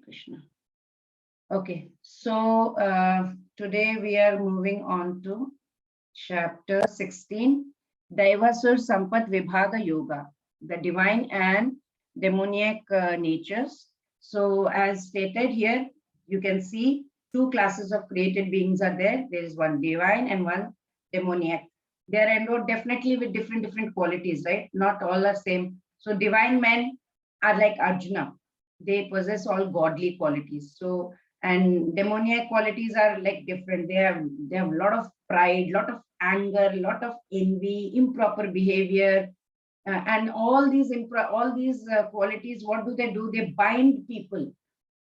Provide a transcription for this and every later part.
Krishna. Okay, so today we are moving on to chapter 16, Daivasura Sampad Vibhaga Yoga, the divine and demoniac natures. So as stated here, you can see two classes of created beings are there. There is one divine and one demoniac. They are endowed definitely with different qualities, right? Not all are same. So divine men are like Arjuna. They possess all godly qualities. So and demoniac qualities are like different. They have a lot of pride, lot of anger, lot of envy, improper behavior, and all these qualities. What do? They bind people,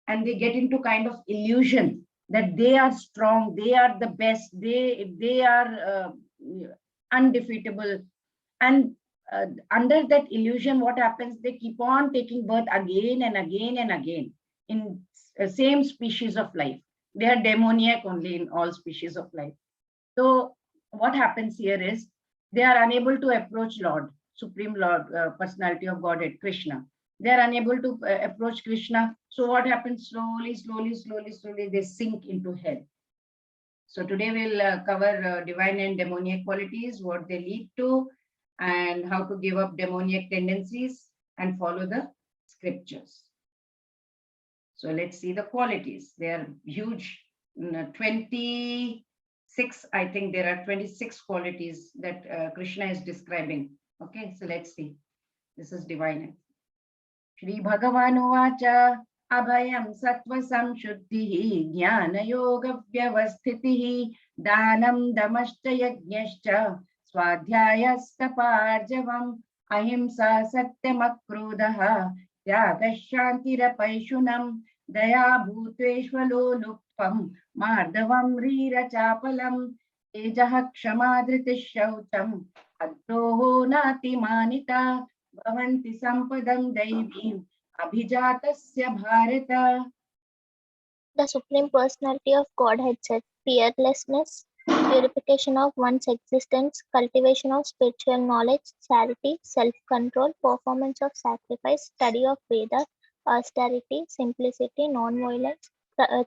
and they get into kind of illusion that they are strong, they are the best, they are undefeatable. And under that illusion, what happens? They keep on taking birth again and again and again in same species of life. They are demoniac only in all species of life. So what happens here is they are unable to approach Lord, Supreme Lord, Personality of Godhead, Krishna. They are unable to approach Krishna. So what happens? Slowly, they sink into hell. So today we'll cover divine and demoniac qualities, what they lead to, and how to give up demoniac tendencies and follow the scriptures. So let's see the qualities. They are huge. 26, I think there are 26 qualities that Krishna is describing. Okay, so let's see. This is divine. Shri Bhagavan Uvacha Abhayam Sattva Samshuddhihi Jnana Yoga Vyavasthitihi Danam Damashcha Yajnashcha Swadhyayasthaparjavam Ahimsa Satyam Akrodaha Tyaga Shantirapaishunam Daya Bhuteshvalo Lupam Mardavam Rira Chapalam Tejaha Kshamadritishautam Adroho Nati Manita Bhavanti Sampadam Daivim Abhijatasya Bharata. The Supreme Personality of Godhead said, fearlessness, purification of one's existence, cultivation of spiritual knowledge, charity, self-control, performance of sacrifice, study of Vedas, austerity, simplicity, non-violence,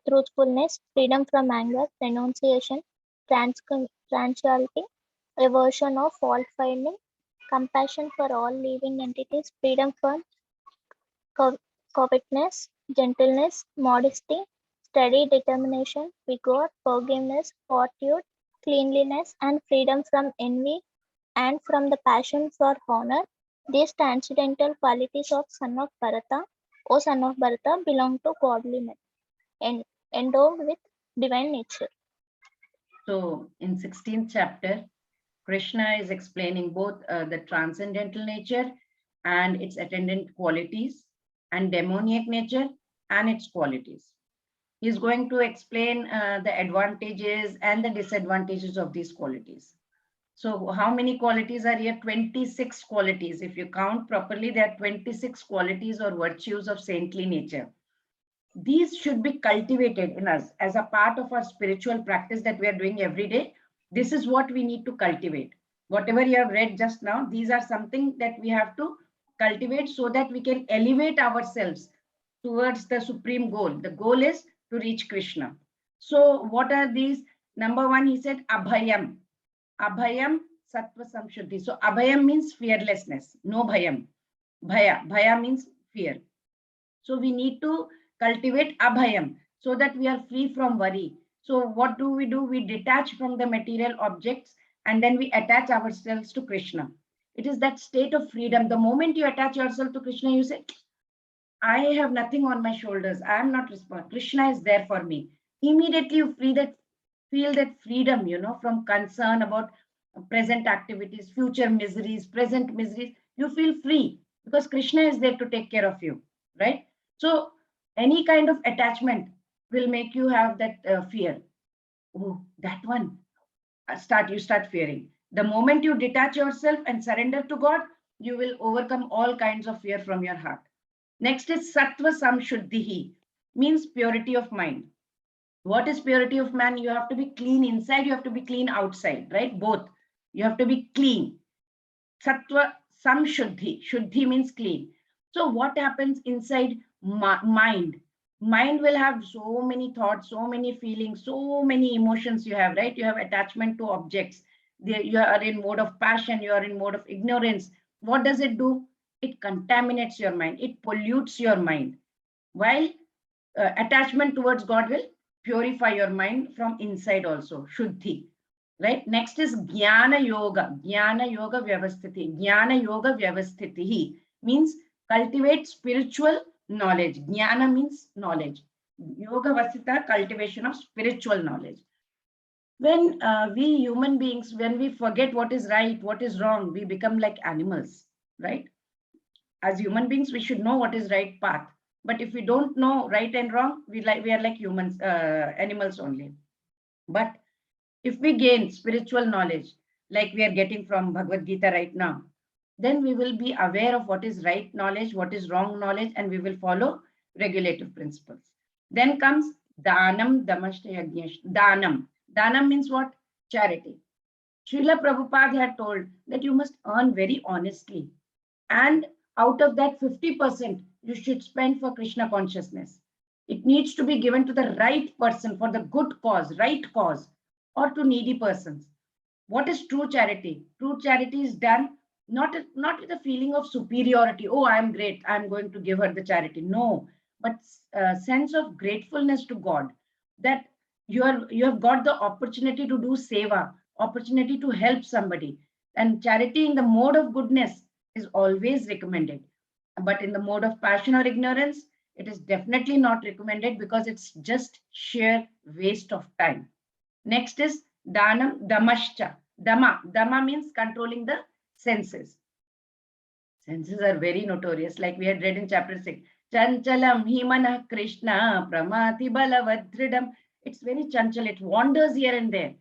truthfulness, freedom from anger, renunciation, tranquility, aversion of fault-finding, compassion for all living entities, freedom from covetousness, gentleness, modesty, steady determination, vigor, forgiveness, fortitude, cleanliness, and freedom from envy and from the passion for honor. These transcendental qualities of son of Bharata, O son of Bharata, belong to godly men and endowed with divine nature. So in 16th chapter, Krishna is explaining both the transcendental nature and its attendant qualities, and demoniac nature and its qualities. He's going to explain the advantages and the disadvantages of these qualities. So how many qualities are here? 26 qualities. If you count properly, there are 26 qualities or virtues of saintly nature. These should be cultivated in us as a part of our spiritual practice that we are doing every day. This is what we need to cultivate. Whatever you have read just now, these are something that we have to cultivate so that we can elevate ourselves towards the supreme goal. The goal is to reach Krishna. So what are these? Number one, he said abhayam. Abhayam sattva samshuddhi. So abhayam means fearlessness, no bhayam. Bhaya means fear. So we need to cultivate abhayam so that we are free from worry. So what do? We detach from the material objects and then we attach ourselves to Krishna. It is that state of freedom. The moment you attach yourself to Krishna, you say, I have nothing on my shoulders. I am not responsible. Krishna is there for me. Immediately you feel that freedom, from concern about present activities, future miseries, present miseries. You feel free because Krishna is there to take care of you, right? So any kind of attachment will make you have that fear. Oh, that one. You start fearing. The moment you detach yourself and surrender to God, you will overcome all kinds of fear from your heart. Next is sattva samshuddhihi, means purity of mind. What is purity of mind? You have to be clean inside, you have to be clean outside, right? Both. You have to be clean. Sattva samshuddhi. Shuddhi means clean. So what happens inside mind? Mind will have so many thoughts, so many feelings, so many emotions you have, right? You have attachment to objects. You are in mode of passion, you are in mode of ignorance. What does it do? It contaminates your mind, it pollutes your mind. While attachment towards God will purify your mind from inside also, Shuddhi. Right? Next is Jnana Yoga. Jnana Yoga Vyavasthiti. Jnana Yoga Vyavasthiti means cultivate spiritual knowledge. Jnana means knowledge. Yoga Vasita, cultivation of spiritual knowledge. When we human beings, when we forget what is right, what is wrong, we become like animals, right? As human beings, we should know what is right path. But if we don't know right and wrong, we are like humans, animals only. But if we gain spiritual knowledge, like we are getting from Bhagavad Gita right now, then we will be aware of what is right knowledge, what is wrong knowledge, and we will follow regulative principles. Then comes Danam, Damashta Yajnash. Danam. Danam means what? Charity. Srila Prabhupada had told that you must earn very honestly. And out of that, 50% you should spend for Krishna consciousness. It needs to be given to the right person for the good cause, right cause, or to needy persons. What is true charity? True charity is done not with a feeling of superiority. Oh, I am great, I am going to give her the charity. No, but a sense of gratefulness to God that you have got the opportunity to do seva, opportunity to help somebody. And charity in the mode of goodness is always recommended. But in the mode of passion or ignorance, it is definitely not recommended because it's just sheer waste of time. Next is Danam Damascha. Dama means controlling the senses. Senses are very notorious, like we had read in chapter 6. Chanchalam himana Krishna pramati balavadridam. It's very chanchal, it wanders here and there.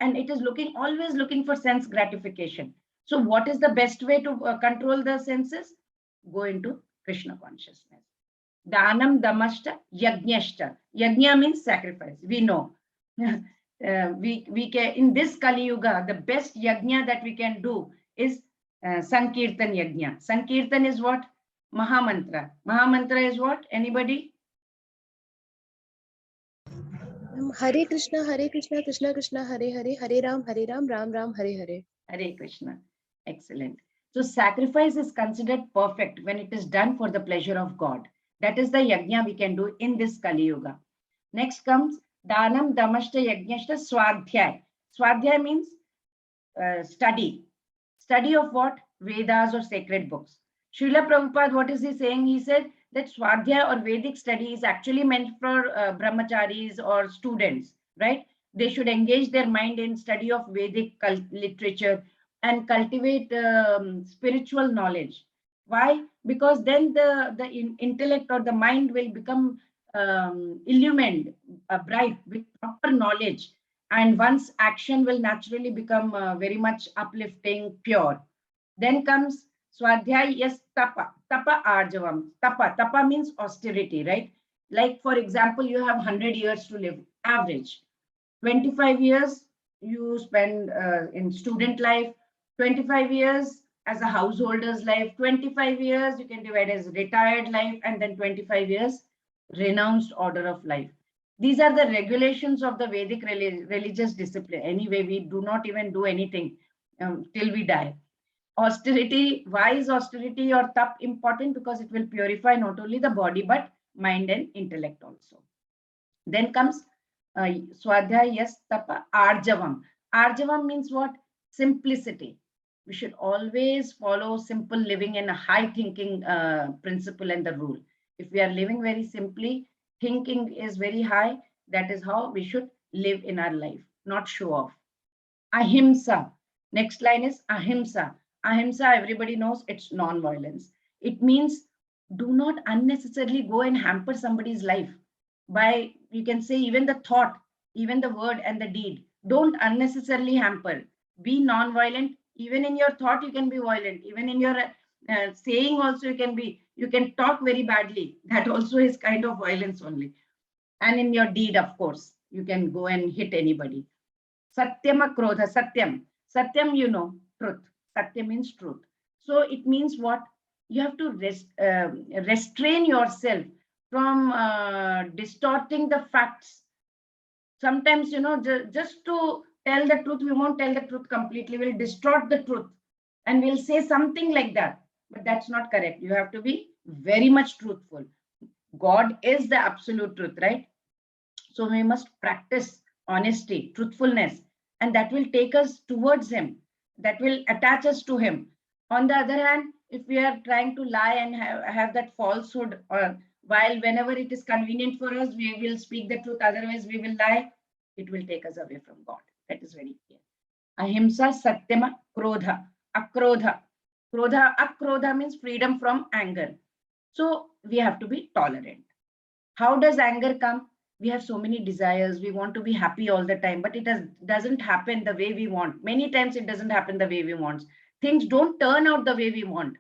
And it is always looking for sense gratification. So what is the best way to control the senses? Go into Krishna consciousness. Danam damashta yajnashta. Yajna means sacrifice. We know. We can, in this Kali Yuga, the best yajna that we can do is Sankirtan yajna. Sankirtan is what? Mahamantra. Mahamantra is what? Anybody? Hare Krishna, Krishna Krishna, Hare Hare, Hare Ram, Ram Ram, Hare Hare. Hare Krishna. Excellent. So sacrifice is considered perfect when it is done for the pleasure of God. That is the yajna we can do in this Kali Yuga. Next comes Danam Damashta Yajnashta Swadhyay. Swadhyay means study. Study of what? Vedas or sacred books. Srila Prabhupada, what is he saying? He said that Swadhyay or Vedic study is actually meant for brahmacharis or students, right? They should engage their mind in study of Vedic literature and cultivate spiritual knowledge. Why? Because then the intellect or the mind will become illumined, bright with proper knowledge, and one's action will naturally become very much uplifting, pure. Then comes Swadhyay, yes, Tapa. Tapa Arjavam. Tapa means austerity, right? Like, for example, you have 100 years to live, average. 25 years you spend in student life, 25 years as a householder's life, 25 years you can divide as retired life, and then 25 years renounced order of life. These are the regulations of the Vedic religious discipline. Anyway, we do not even do anything till we die. Austerity, why is austerity or tap important? Because it will purify not only the body, but mind and intellect also. Then comes Swadhyay, yes, Tapa, Arjavam. Arjavam means what? Simplicity. We should always follow simple living and a high thinking principle and the rule. If we are living very simply, thinking is very high, that is how we should live in our life, not show off. Ahimsa. Next line is Ahimsa. Ahimsa, everybody knows it's non-violence. It means do not unnecessarily go and hamper somebody's life by, you can say, even the thought, even the word and the deed. Don't unnecessarily hamper. Be non-violent. Even in your thought, you can be violent. Even in your saying also, you can talk very badly. That also is kind of violence only. And in your deed, of course, you can go and hit anybody. Satyama Krodha, Satyam. Satyam, you know, truth. Satya means truth. So it means what? You have to restrain yourself from distorting the facts. Sometimes, just to tell the truth, we won't tell the truth completely. We'll distort the truth and we'll say something like that. But that's not correct. You have to be very much truthful. God is the absolute truth, right? So we must practice honesty, truthfulness, and that will take us towards Him. That will attach us to Him. On the other hand, if we are trying to lie and have that falsehood, while whenever it is convenient for us, we will speak the truth, otherwise we will lie, it will take us away from God. That is very clear. Ahimsa, Satyama, Krodha, Akrodha. Akrodha means freedom from anger. So we have to be tolerant. How does anger come? We have so many desires. We want to be happy all the time, but it doesn't happen the way we want. Many times it doesn't happen the way we want. Things don't turn out the way we want,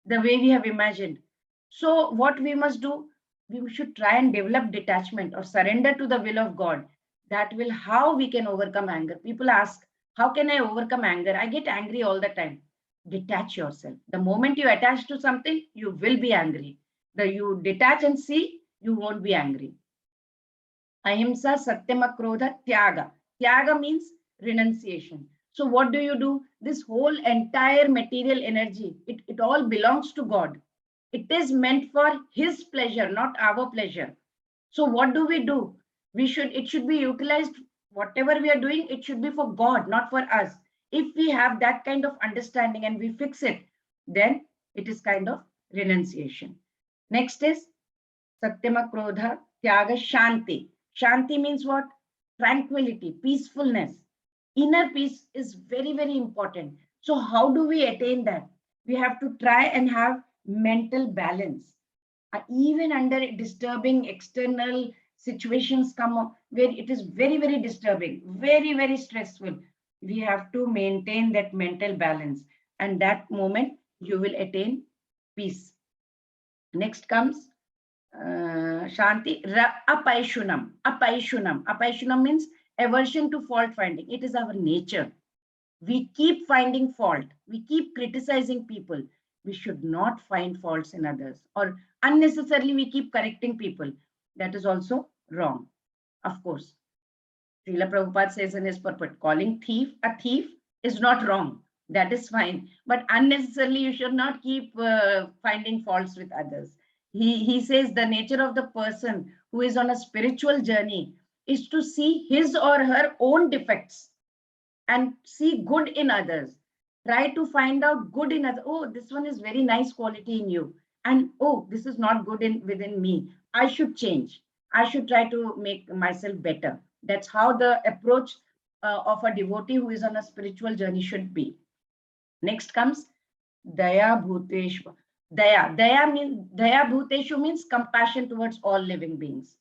the way we have imagined. So what we must do, we should try and develop detachment or surrender to the will of God. That will how we can overcome anger. People ask, how can I overcome anger? I get angry all the time. Detach yourself. The moment you attach to something, you will be angry. You detach and see, you won't be angry. Ahimsa, Satyama, Krodha, Tyaga. Tyaga means renunciation. So what do? This whole entire material energy, it all belongs to God. It is meant for His pleasure, not our pleasure. So what do? It should be utilized, whatever we are doing, it should be for God, not for us. If we have that kind of understanding and we fix it, then it is kind of renunciation. Next is Satyama, Krodha, Tyaga, Shanti. Shanti means what? Tranquility, peacefulness. Inner peace is very, very important. So how do we attain that? We have to try and have mental balance. Even under disturbing external situations come up where it is very, very disturbing, very, very stressful. We have to maintain that mental balance. And that moment you will attain peace. Next comes Shanti, Apaishunam. Apaishunam means aversion to fault finding. It is our nature. We keep finding fault. We keep criticizing people. We should not find faults in others. Or unnecessarily we keep correcting people. That is also wrong. Of course. Srila Prabhupada says in his purport, calling thief a thief is not wrong. That is fine. But unnecessarily you should not keep finding faults with others. He says the nature of the person who is on a spiritual journey is to see his or her own defects and see good in others. Try to find out good in others. Oh, this one is very nice quality in you. And oh, this is not good within me. I should change. I should try to make myself better. That's how the approach of a devotee who is on a spiritual journey should be. Next comes Daya Bhuteshwa. Daya Bhuteshu means compassion towards all living beings.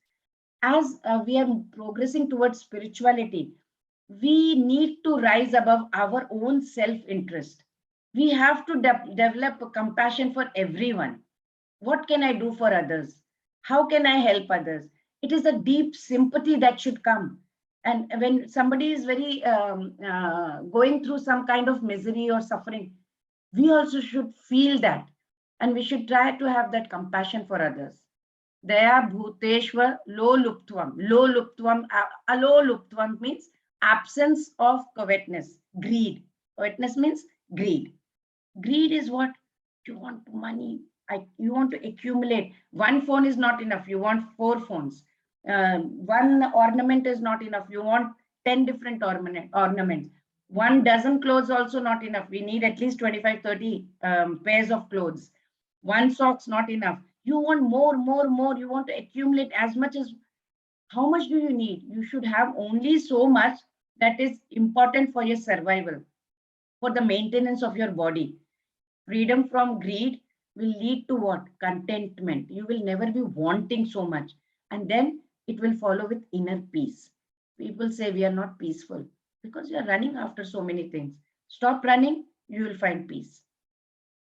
As we are progressing towards spirituality, we need to rise above our own self-interest. We have to develop a compassion for everyone. What can I do for others? How can I help others? It is a deep sympathy that should come. And when somebody is very going through some kind of misery or suffering, we also should feel that. And we should try to have that compassion for others. Daya Bhuteshwa Lo Luptvam. Lo Luptvam, Alo Luptvam means absence of covetousness, greed. Covetousness means greed. Greed is what? You want money. You want to accumulate. One phone is not enough. You want 4 phones. One ornament is not enough. You want 10 different ornaments. 1 dozen clothes also not enough. We need at least 25, 30 pairs of clothes. 1 sock's not enough. You want more. You want to accumulate as much as. How much do you need? You should have only so much that is important for your survival, for the maintenance of your body. Freedom from greed will lead to what? Contentment. You will never be wanting so much. And then it will follow with inner peace. People say we are not peaceful because you are running after so many things. Stop running, you will find peace.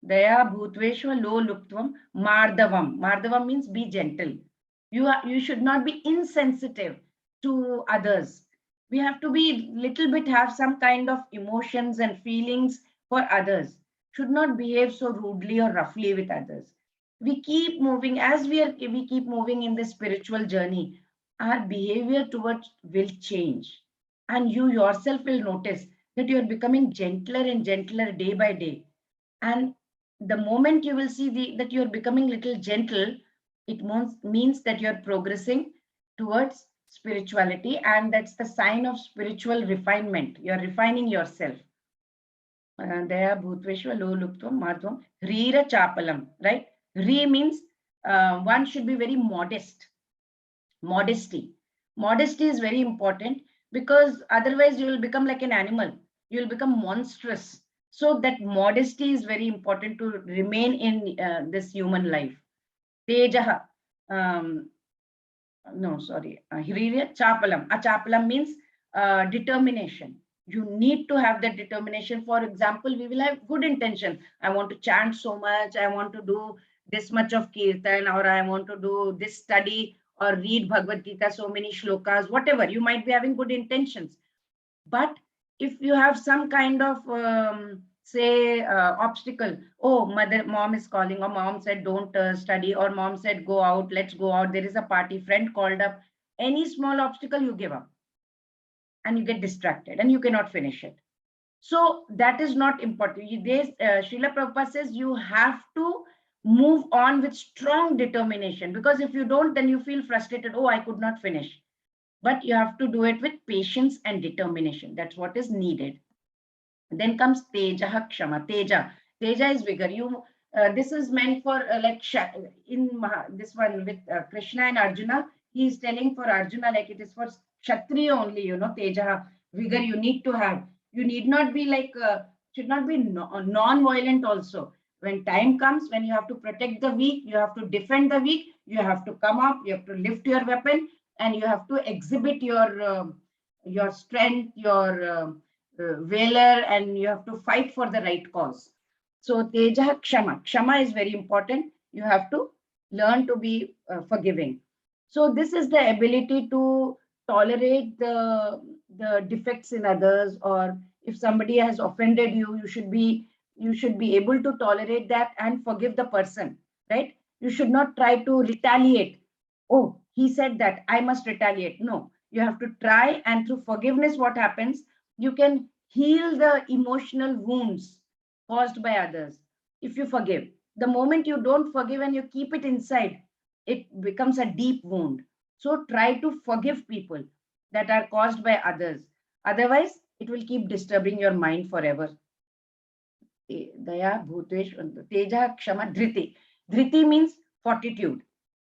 Daya Bhutveshwa Lo Luptvam Mardavam. Mardavam means be gentle. You should not be insensitive to others. We have to be little bit, have some kind of emotions and feelings for others. Should not behave so rudely or roughly with others. we keep moving, as we keep moving in this spiritual journey, our behavior towards will change. And you yourself will notice that you're becoming gentler and gentler day by day. And the moment you will see that you're becoming little gentle, it means that you're progressing towards spirituality, and that's the sign of spiritual refinement. You're refining yourself. Daya Bhutveshwa Lo Luktvam Madhvam Rira Chapalam, right? Re means one should be very modest. Modesty. Modesty is very important, because otherwise you will become like an animal. You will become monstrous. So that modesty is very important to remain in this human life. Tejaha. No, sorry. Hirya Chapalam. Chapalam means determination. You need to have that determination. For example, we will have good intention. I want to chant so much. I want to do this much of kirtan, or I want to do this study, or read Bhagavad Gita, so many shlokas, whatever. You might be having good intentions. But if you have some kind of, say, obstacle, oh, mom is calling, or mom said, don't study, or mom said, go out, let's go out. There is a party, friend called up. Any small obstacle, you give up and you get distracted and you cannot finish it. So that is not important. Srila Prabhupada says you have to move on with strong determination, because if you don't, then you feel frustrated. Oh, I could not finish. But you have to do it with patience and determination. That's what is needed. Then comes Teja Kshama. Teja is vigor. This is meant for this one with Krishna and Arjuna. He is telling for Arjuna, like it is for Kshatriya only, Teja, vigor you need to have. You need not be like, should not be non-violent also. When time comes, when you have to protect the weak, you have to defend the weak, you have to come up, you have to lift your weapon, and you have to exhibit your strength, your valor, and you have to fight for the right cause. So Teja Kshama. Kshama is very important. You have to learn to be forgiving. So this is the ability to tolerate the defects in others, or if somebody has offended you, you should be able to tolerate that and forgive the person, right? You should not try to retaliate. Oh, he said that, I must retaliate. No, you have to try, and through forgiveness, what happens? You can heal the emotional wounds caused by others if you forgive. The moment you don't forgive and you keep it inside, it becomes a deep wound. So try to forgive people that are caused by others. Otherwise, it will keep disturbing your mind forever. Daya, Bhutesh, Teja, Kshama, Dhriti. Dhriti means fortitude,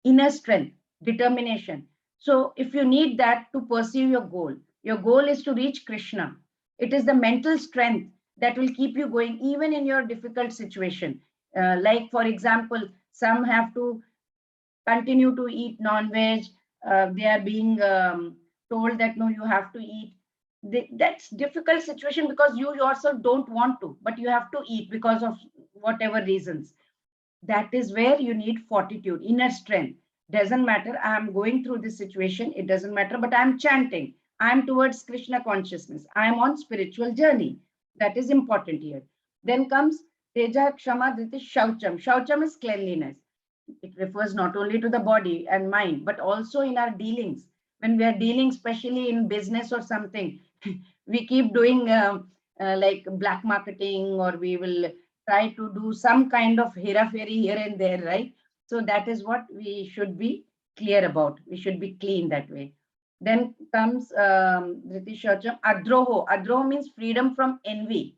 inner strength, determination. So if you need that to pursue your goal is to reach Krishna. It is the mental strength that will keep you going even in your difficult situation. Like, for example, some have to continue to eat non-veg. They are being told that, no, you have to eat. That's difficult situation because you yourself don't want to, but you have to eat because of whatever reasons. That is where you need fortitude, inner strength. Doesn't matter, I am going through this situation, it doesn't matter, but I'm chanting, I'm towards Krishna consciousness, I'm on spiritual journey. That is important here. Then comes Teja, Kshama, Dhriti, Shaucham. Shaucham is cleanliness. It refers not only to the body and mind, but also in our dealings. When we are dealing, especially in business or something, we keep doing like black marketing, or we will try to do some kind of hera-fairy here and there, right? So that is what we should be clear about. We should be clean that way. Then comes Riti Shaucham, Adroho. Adroho means freedom from envy.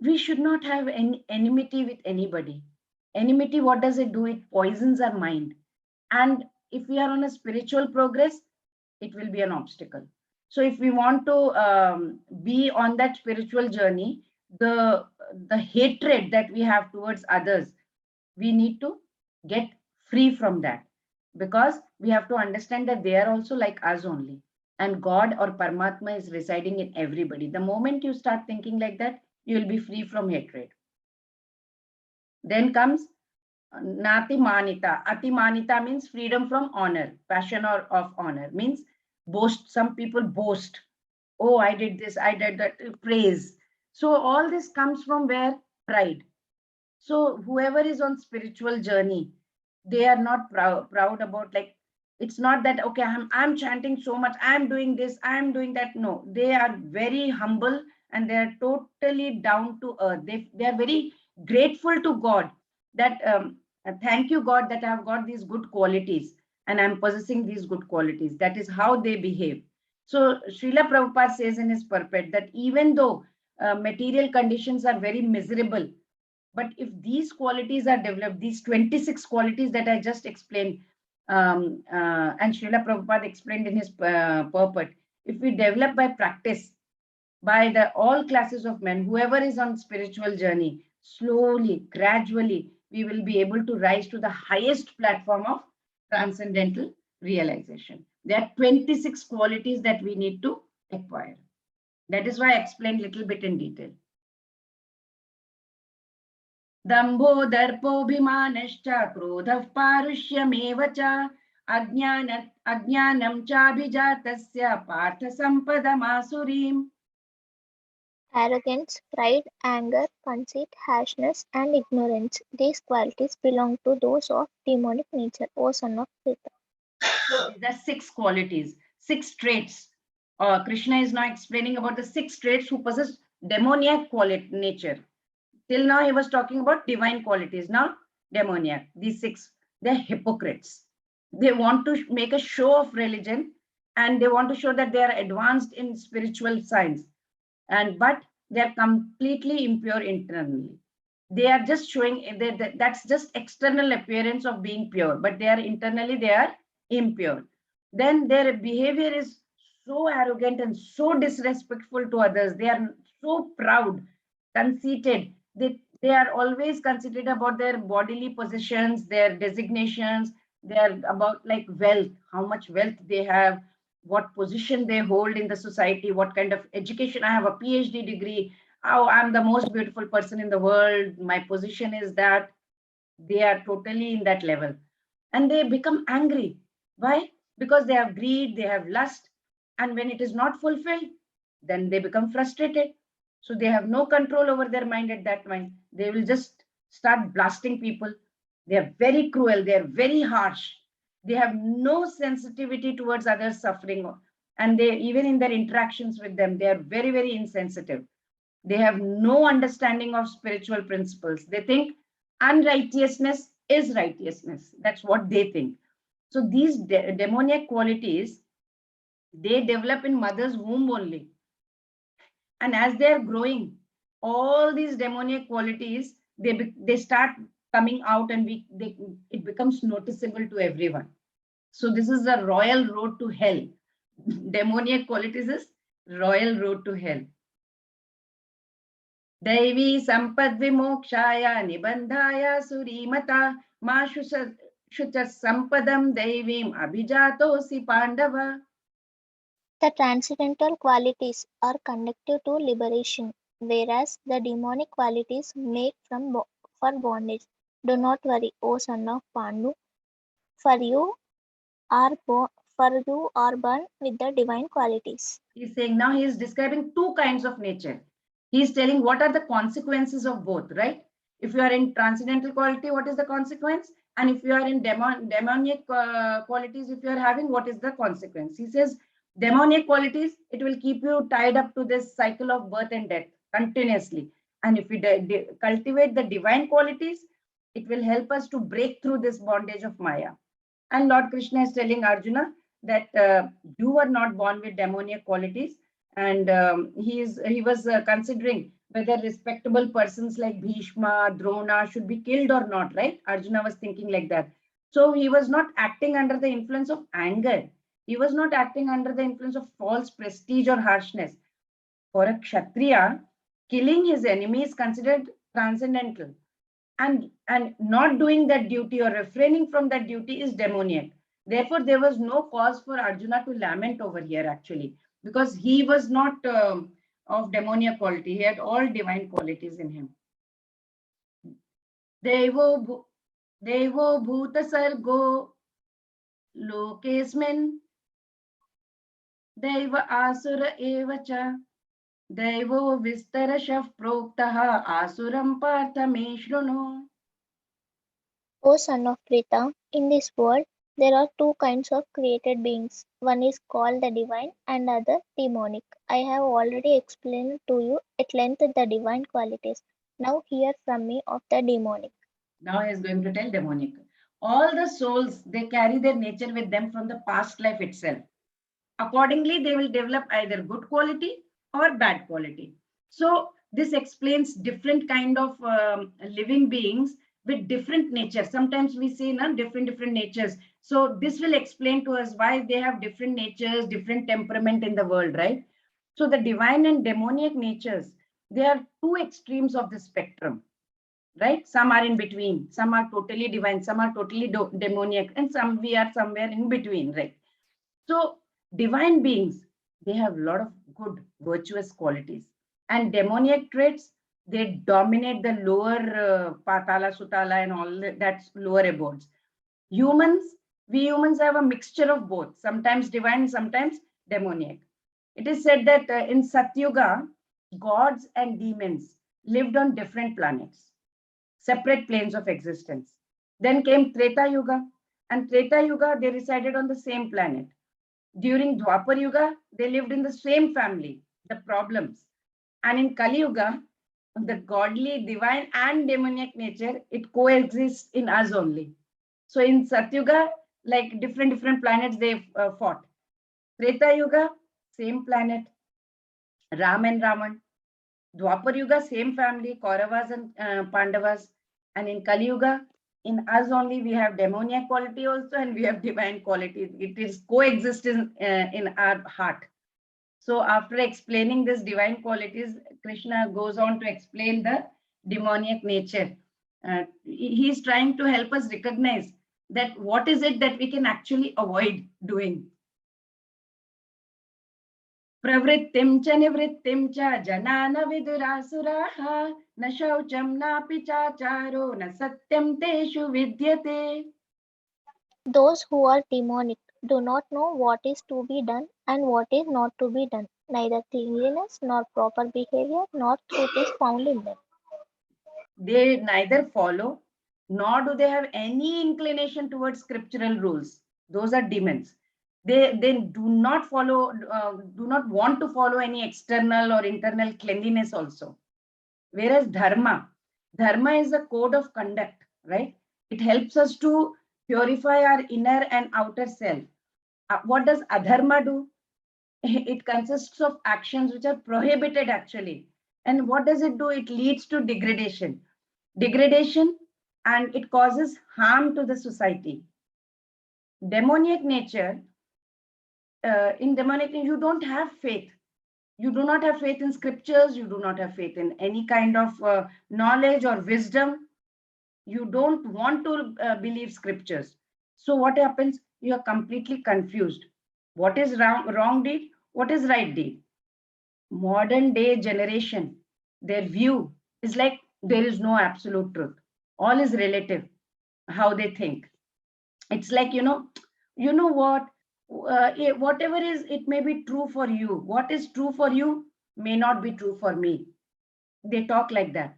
We should not have any enmity with anybody. Enmity, what does it do? It poisons our mind. And if we are on a spiritual progress, it will be an obstacle. So if we want to be on that spiritual journey, the hatred that we have towards others, we need to get free from that, because we have to understand that they are also like us only. And God or Paramatma is residing in everybody. The moment you start thinking like that, you will be free from hatred. Then comes Nati Manita. Ati Manita means freedom from honor, passion or of honor, means boast. Some people boast. Oh, I did this, I did that, praise. So all this comes from where? Pride. So whoever is on spiritual journey, they are not proud about, like, it's not that, okay, I'm chanting so much, I'm doing this, I'm doing that. No, they are very humble and they are totally down to earth. They are very grateful to God that, thank you, God, that I've got these good qualities and I'm possessing these good qualities. That is how they behave. So Srila Prabhupada says in his purport that even though material conditions are very miserable, but if these qualities are developed, these 26 qualities that I just explained, and Srila Prabhupada explained in his purport, if we develop by practice, by the all classes of men, whoever is on spiritual journey, slowly, gradually, we will be able to rise to the highest platform of transcendental realization. There are 26 qualities that we need to acquire. That is why I explained a little bit in detail. दम्भो दर्पोऽभिमानश्च क्रोधः पारुष्यमेव च अज्ञानं चाभिजातस्य Partha सम्पदमासुरीम्. Arrogance, pride, anger, conceit, harshness, and ignorance. These qualities belong to those of demonic nature, O son of Gita. So these are 6 qualities, 6 traits. Krishna is now explaining about the 6 traits who possess demoniac quality nature. Till now he was talking about divine qualities. Now demoniac. These 6, they're hypocrites. They want to make a show of religion and they want to show that they are advanced in spiritual science, but they are completely impure internally. They are just showing that's just external appearance of being pure, but they are internally, they are impure. Then their behavior is so arrogant and so disrespectful to others. They are so proud, conceited. They are always considerate about their bodily possessions, their designations. They are about like wealth, how much wealth they have, what position they hold in the society, what kind of education. I have a PhD degree. Oh, I'm the most beautiful person in the world. My position is that. They are totally in that level. And they become angry. Why? Because they have greed, they have lust. And when it is not fulfilled, then they become frustrated. So they have no control over their mind at that point. They will just start blasting people. They are very cruel. They are very harsh. They have no sensitivity towards others' suffering. And they, even in their interactions with them, they are very, very insensitive. They have no understanding of spiritual principles. They think unrighteousness is righteousness. That's what they think. So these demoniac qualities, they develop in mother's womb only. And as they are growing, all these demoniac qualities, they start coming out and it becomes noticeable to everyone. So this is the royal road to hell. Demoniac qualities is royal road to hell. दैवी संपद विमोक्षाय निबंधाय सुरीमता मा शुच संपदम दैवीम अभिजातोसि Pandav. The transcendental qualities are conducive to liberation, whereas the demonic qualities make for bondage. Do not worry, O son of Pandu, for you are born with the divine qualities. He's saying now he is describing 2 kinds of nature. He is telling what are the consequences of both, right? If you are in transcendental quality, what is the consequence? And if you are in demoniac qualities, if you are having, what is the consequence? He says demoniac qualities, it will keep you tied up to this cycle of birth and death continuously. And if we cultivate the divine qualities, it will help us to break through this bondage of Maya. And Lord Krishna is telling Arjuna that you were not born with demoniac qualities. And he was considering whether respectable persons like Bhishma, Drona should be killed or not, right? Arjuna was thinking like that. So he was not acting under the influence of anger. He was not acting under the influence of false prestige or harshness. For a Kshatriya, killing his enemy is considered transcendental. And not doing that duty or refraining from that duty is demoniac. Therefore, there was no cause for Arjuna to lament over here, actually, because he was not of demoniac quality. He had all divine qualities in him. Devo bhuta sargo lokesmin deva asura evacha Daivo vistarashah proktaha asuram partha me shrunu. O son of Prita, in this world there are two kinds of created beings. One is called the divine and other demonic. I have already explained to you at length the divine qualities. Now hear from me of the demonic. Now he is going to tell demonic. All the souls, they carry their nature with them from the past life itself. Accordingly, they will develop either good quality or bad quality. So this explains different kind of living beings with different natures. Sometimes we see different natures. So this will explain to us why they have different natures, different temperament in the world, right? So the divine and demoniac natures, they are two extremes of the spectrum, right? Some are in between, some are totally divine, some are totally demoniac, and some we are somewhere in between, right? So divine beings, they have a lot of good virtuous qualities, and demoniac traits, they dominate the lower patala, sutala, and all that's lower abodes. Humans, we humans have a mixture of both, sometimes divine, sometimes demoniac. It is said that in Satyuga, gods and demons lived on different planets, separate planes of existence. Then came Treta Yuga, and Treta Yuga, they resided on the same planet. During Dwapar Yuga, they lived in the same family, the problems. And in Kali Yuga, the godly, divine, and demoniac nature, it coexists in us only. So in Satyuga, like different planets, they fought. Treta Yuga, same planet, Ram and Raman. Dwapar Yuga, same family, Kauravas and Pandavas. And in Kali Yuga, in us only, we have demoniac quality also, and we have divine quality. It is coexistence in our heart. So after explaining this divine qualities, Krishna goes on to explain the demoniac nature. He is trying to help us recognize that what is it that we can actually avoid doing. प्रवृत्तिं च निवृत्तिं च जनान विदुरासुराः न शौचं नापि चाचारो न सत्यं तेषु विद्यते. Those who are demonic do not know what is to be done and what is not to be done. Neither cleanliness nor proper behavior nor truth is found in them. They neither follow nor do they have any inclination towards scriptural rules. Those are demons. They do not follow, do not want to follow any external or internal cleanliness also. Whereas dharma is a code of conduct, right? It helps us to purify our inner and outer self. What does adharma do? It consists of actions which are prohibited actually. And what does it do? It leads to degradation, and it causes harm to the society. Demoniac nature, in demonic nature, you don't have faith. You do not have faith in scriptures. You do not have faith in any kind of knowledge or wisdom. You don't want to believe scriptures. So what happens? You are completely confused. What is wrong deed? What is right deed? Modern day generation, their view is like there is no absolute truth. All is relative, how they think. It's like, you know what? Whatever is, it may be true for you. What is true for you may not be true for me. They talk like that.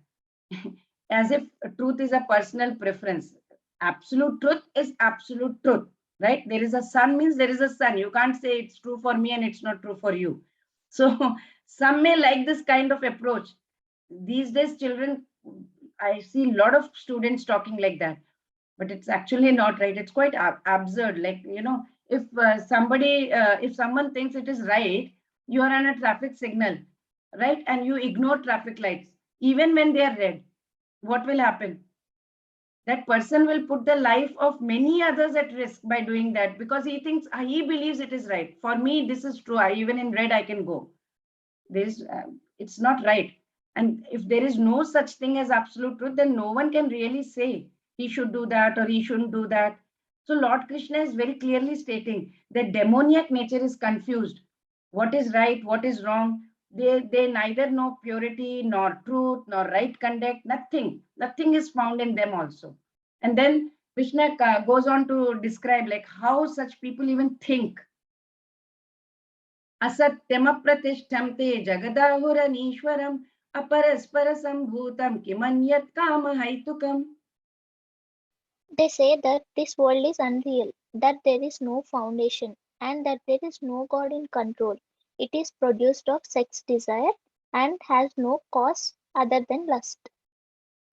As if truth is a personal preference. Absolute truth is absolute truth, right? There is a sun means there is a sun. You can't say it's true for me and it's not true for you. So some may like this kind of approach. These days, children, I see a lot of students talking like that, but it's actually not right. It's quite absurd. Like, if if someone thinks it is right, you are on a traffic signal, right? And you ignore traffic lights, even when they are red. What will happen? That person will put the life of many others at risk by doing that, because he thinks, he believes it is right. For me, this is true. Even in red, I can go. It's not right. And if there is no such thing as absolute truth, then no one can really say he should do that or he shouldn't do that. So Lord Krishna is very clearly stating that demoniac nature is confused. What is right, what is wrong? They neither know purity nor truth nor right conduct. Nothing is found in them also. And then Krishna goes on to describe like how such people even think. Asatyamapratishthamte jagadahuranishwaram aparaspara sambhutam kimanyat kama haitukam. They say that this world is unreal, that there is no foundation, and that there is no God in control. It is produced of sex desire and has no cause other than lust.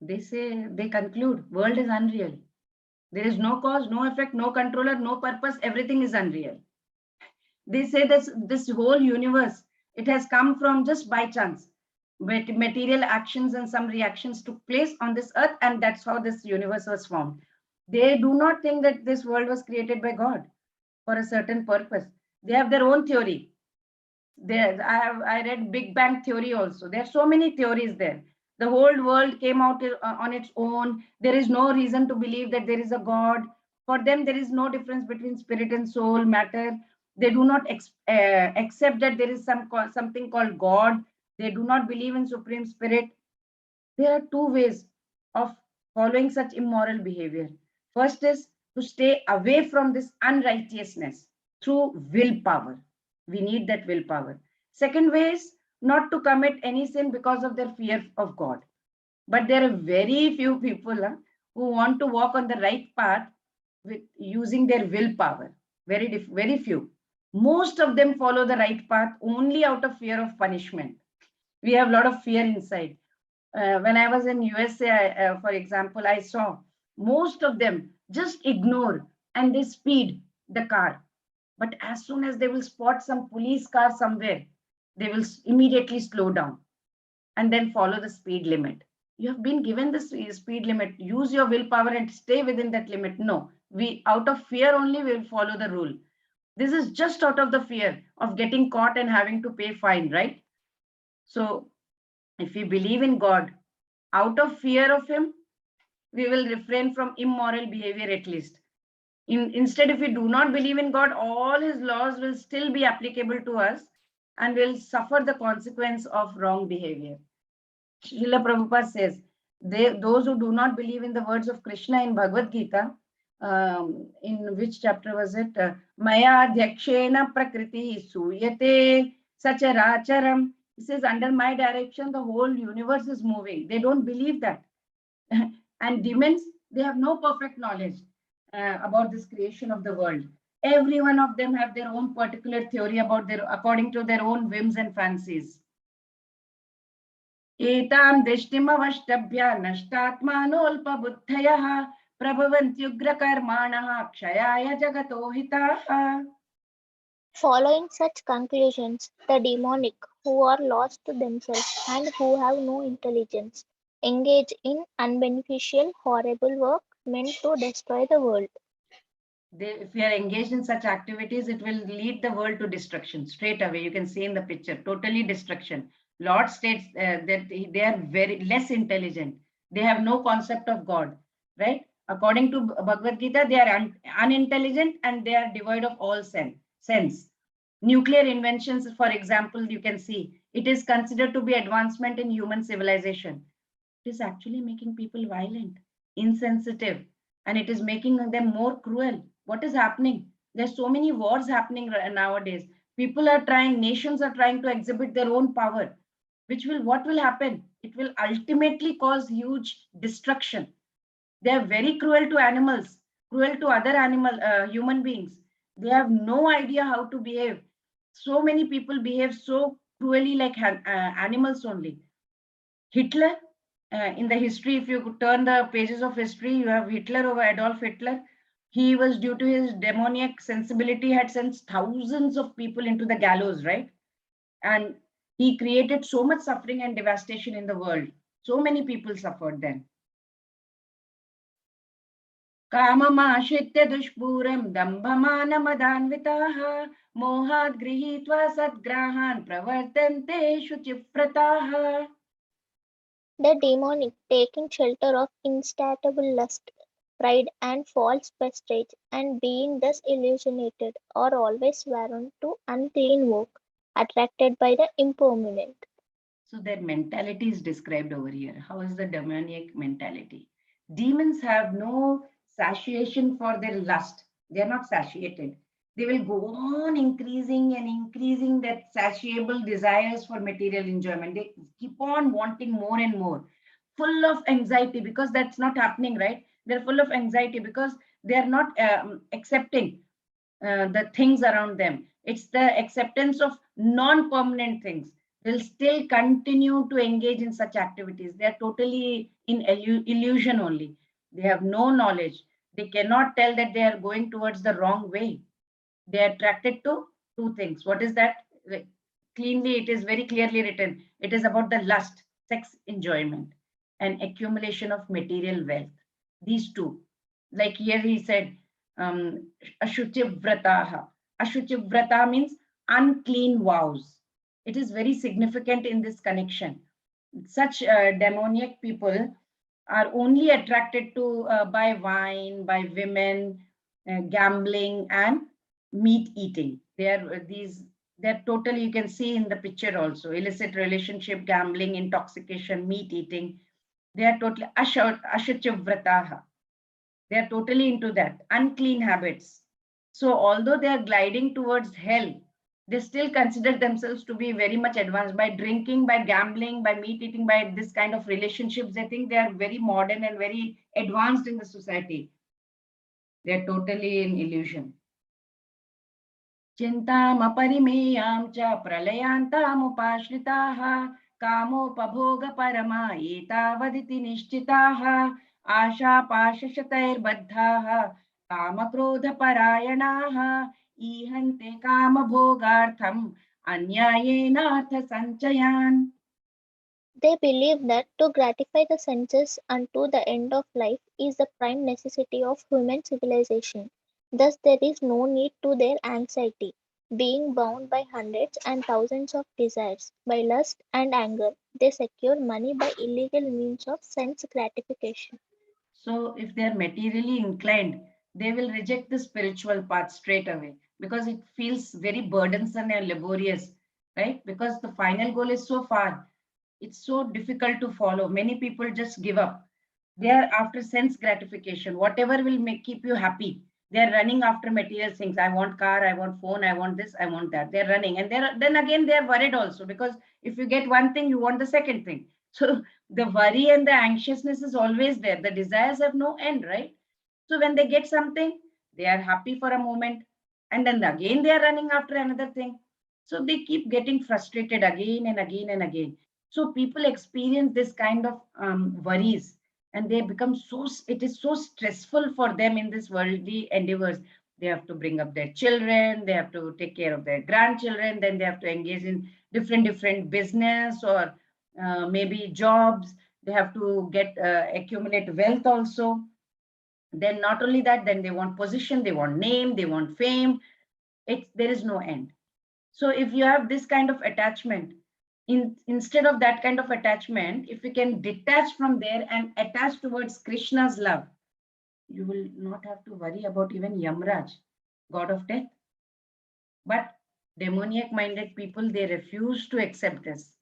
They conclude, world is unreal. There is no cause, no effect, no controller, no purpose. Everything is unreal. They say this whole universe, it has come from just by chance. But material actions and some reactions took place on this earth, and that's how this universe was formed. They do not think that this world was created by God for a certain purpose. They have their own theory. I read Big Bang theory also. There are so many theories there. The whole world came out on its own. There is no reason to believe that there is a God. For them, there is no difference between spirit and soul, matter. They do not accept that there is something called God. They do not believe in supreme spirit. There are two ways of following such immoral behavior. First is to stay away from this unrighteousness through willpower. We need that willpower. Second way is not to commit any sin because of their fear of God. But there are very few people who want to walk on the right path with using their willpower. Very few. Most of them follow the right path only out of fear of punishment. We have a lot of fear inside. When I was in USA, for example, I saw most of them just ignore and they speed the car. But as soon as they will spot some police car somewhere, they will immediately slow down and then follow the speed limit. You have been given the speed limit. Use your willpower and stay within that limit. No, we out of fear only will follow the rule. This is just out of the fear of getting caught and having to pay fine, right? So if we believe in God, out of fear of him, we will refrain from immoral behavior at least. Instead, if we do not believe in God, all his laws will still be applicable to us and will suffer the consequence of wrong behavior. Srila Prabhupada says, those who do not believe in the words of Krishna in Bhagavad Gita, in which chapter was it? Maya Dhyakshena Prakriti Suyate Sacharacharam. He says, under my direction, the whole universe is moving. They don't believe that. And demons, they have no perfect knowledge about this creation of the world. Every one of them have their own particular theory according to their own whims and fancies. Etam dishtimavashtabhya nashtatmanolpabuddhayah prabhavantyugrakarmanaha kshayaya jagatohitaha. Following such conclusions, the demonic, who are lost to themselves and who have no intelligence, engage in unbeneficial, horrible work meant to destroy the world. If you are engaged in such activities, it will lead the world to destruction straight away. You can see in the picture, totally destruction. Lord states that they are very less intelligent. They have no concept of God, right? According to Bhagavad Gita, they are unintelligent and they are devoid of all sense. Nuclear inventions, for example, you can see it is considered to be advancement in human civilization. It is actually making people violent, insensitive, and it is making them more cruel. What is happening? There's so many wars happening nowadays. Nations are trying to exhibit their own power, what will happen? It will ultimately cause huge destruction. They are very cruel to animals, cruel to other human beings. They have no idea how to behave. So many people behave so cruelly like animals only. Hitler, in the history, if you could turn the pages of history, you have Hitler over Adolf Hitler. He was, due to his demoniac sensibility, had sent thousands of people into the gallows, right? And he created so much suffering and devastation in the world. So many people suffered then. Kamamashritya dushpuram dambhamanamadanvitaha mohat grihitva sadgrahan pravartante shuchiprataha. The demonic, taking shelter of insatiable lust, pride, and false prestige, and being thus illusionated, are always sworn to unclean work, attracted by the impermanent. So their mentality is described over here. How is the demoniac mentality? Demons have no satiation for their lust. They are not satiated. They will go on increasing and increasing that satiable desires for material enjoyment. They keep on wanting more and more, full of anxiety because that's not happening, right? They're full of anxiety because they are not accepting the things around them. It's the acceptance of non-permanent things. They'll still continue to engage in such activities. They are totally in illusion only. They have no knowledge. They cannot tell that they are going towards the wrong way. They are attracted to two things. What is that? Like, cleanly, it is very clearly written. It is about the lust, sex enjoyment, and accumulation of material wealth. These two. Like here he said, Ashuchivrataha. Ashuchivrata means unclean vows. It is very significant in this connection. Such demoniac people are only attracted to by wine, by women, gambling, and meat eating. They are they're totally, you can see in the picture also, illicit relationship, gambling, intoxication, meat eating. They are totally ashuchivrataha. They are totally into that unclean habits. So although they are gliding towards hell, they still consider themselves to be very much advanced by drinking, by gambling, by meat eating, by this kind of relationships. They think they are very modern and very advanced in the society. They are totally in illusion. चिन्तामपरिमेयां च प्रलयान्तामुपाश्रिताः कामोपभोगपरमा एतावदिति निश्चिताः आशापाशशतैर्बद्धाः कामक्रोधपरायणाः ईहन्ते कामभोगार्थम् अन्यायेनार्थसञ्चयान्. They believe that to gratify the senses unto the end of life is the prime necessity of human civilization. Thus, there is no need to their anxiety. Being bound by hundreds and thousands of desires, by lust and anger, they secure money by illegal means of sense gratification. So if they are materially inclined, they will reject the spiritual path straight away because it feels very burdensome and laborious, right? Because the final goal is so far. It's so difficult to follow. Many people just give up. They are after sense gratification, whatever will make keep you happy. They are running after material things. I want car, I want phone, I want this, I want that. They're running, and then again they are worried also because if you get one thing, you want the second thing. So the worry and the anxiousness is always there. The desires have no end, right? So when they get something, they are happy for a moment, and then again they are running after another thing. So they keep getting frustrated again and again and again. So people experience this kind of worries, and they become so, it is so stressful for them in this worldly endeavors. They have to bring up their children, they have to take care of their grandchildren, then they have to engage in different business or maybe jobs. They have to get accumulate wealth also. Then not only that, then they want position, they want name, they want fame. There is no end. So if you have this kind of attachment, instead of that kind of attachment, if you can detach from there and attach towards Krishna's love, you will not have to worry about even Yamraj, god of death. But demoniac minded people, they refuse to accept this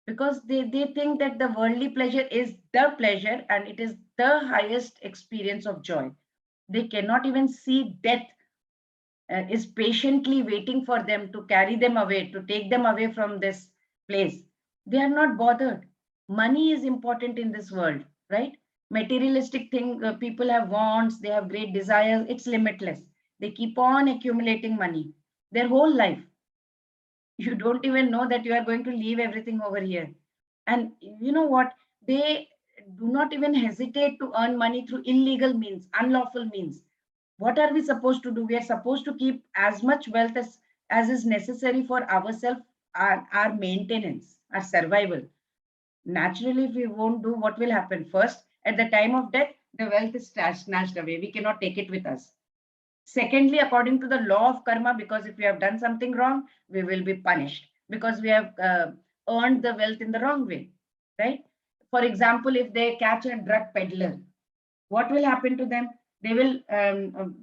because they think that the worldly pleasure is the pleasure and it is the highest experience of joy. They cannot even see death is patiently waiting for them to carry them away, to take them away from this place. They are not bothered. Money is important in this world, right? Materialistic thing, people have wants, they have great desires, it's limitless. They keep on accumulating money their whole life. You don't even know that you are going to leave everything over here. And you know what? They do not even hesitate to earn money through illegal means, unlawful means. What are we supposed to do? We are supposed to keep as much wealth as is necessary for ourselves, our maintenance, our survival. Naturally, if we won't do, what will happen? First, at the time of death, the wealth is snatched away. We cannot take it with us. Secondly, according to the law of karma, because if we have done something wrong, we will be punished because we have earned the wealth in the wrong way, right? For example, if they catch a drug peddler, what will happen to them? They will,